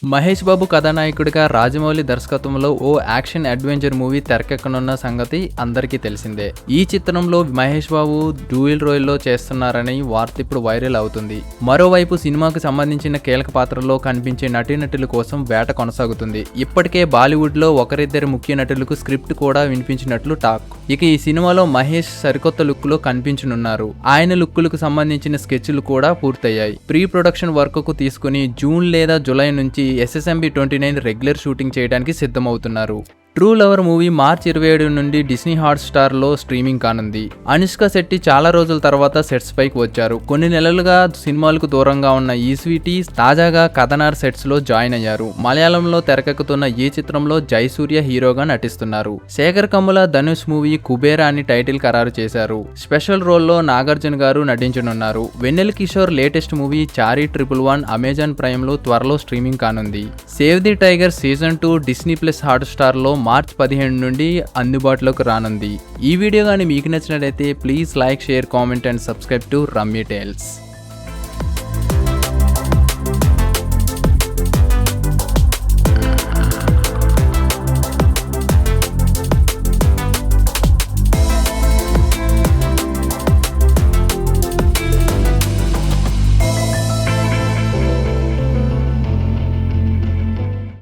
మహేష్ బాబు కథానాయకుడిగా రాజమౌళి దర్శకత్వంలో ఓ action adventure movie తెరకెక్కనున్న సంగతి అందరికీ తెలిసిందే. ఈ చిత్రంలో మహేష్ బాబు డ్యూయల్ రోల్లో చేస్తున్నారని వార్త ఇప్పుడు వైరల్ అవుతుంది. మరోవైపు సినిమాకు సంబంధించిన కీలక పాత్రల్లో కనిపించే నటీనటుల కోసం వేట కొనసాగుతుంది. ఇప్పటికే బాలీవుడ్ లో ఒకరిద్దరు ముఖ్య నటులకు స్క్రిప్ట్ కూడా వినిపించినట్లు టాక్. ఇక ఈ సినిమాలో మహేష్ సరికొత్త లుక్ లో కనిపించనున్నారు. ఆయన లుక్లకు సంబంధించిన స్కెచ్లు కూడా పూర్తయ్యాయి. ప్రీ ప్రొడక్షన్ వర్క్ కు తీసుకుని జూన్ లేదా జూలై నుంచి SSMB 29 రెగ్యులర్ షూటింగ్ చేయడానికి సిద్ధమవుతున్నారు. ట్రూ లవర్ మూవీ మార్చి 27 నుండి డిస్నీ హాట్స్టార్ లో స్ట్రీమింగ్ కానుంది. అనుష్క శెట్టి చాలా రోజుల తర్వాత సెట్స్ పైకి వచ్చారు. కొన్ని నెలలుగా సినిమాలకు దూరంగా ఉన్న ఈ స్వీటీ తాజాగా కథనార్ సెట్స్ లో జాయిన్ అయ్యారు. మలయాళంలో తెరకెక్కుతున్న ఈ చిత్రంలో జయసూర్య హీరోగా నటిస్తున్నారు. శేఖర్ కమ్ముల ధనుష్ మూవీ కుబేరా అని టైటిల్ ఖరారు చేశారు. స్పెషల్ రోల్లో నాగార్జున గారు నటించనున్నారు. Vennela Kishore latest movie Chaari 111 Amazon Prime లో త్వరలో స్ట్రీమింగ్ కానుంది. Save the tiger season 2 Disney plus Hotstar లో మార్చ్ 15 నుండి అందుబాటులోకి రానుంది. ఈ వీడియో కానీ మీకు నచ్చినట్లయితే please like, share, comment and subscribe to Ramya tiles.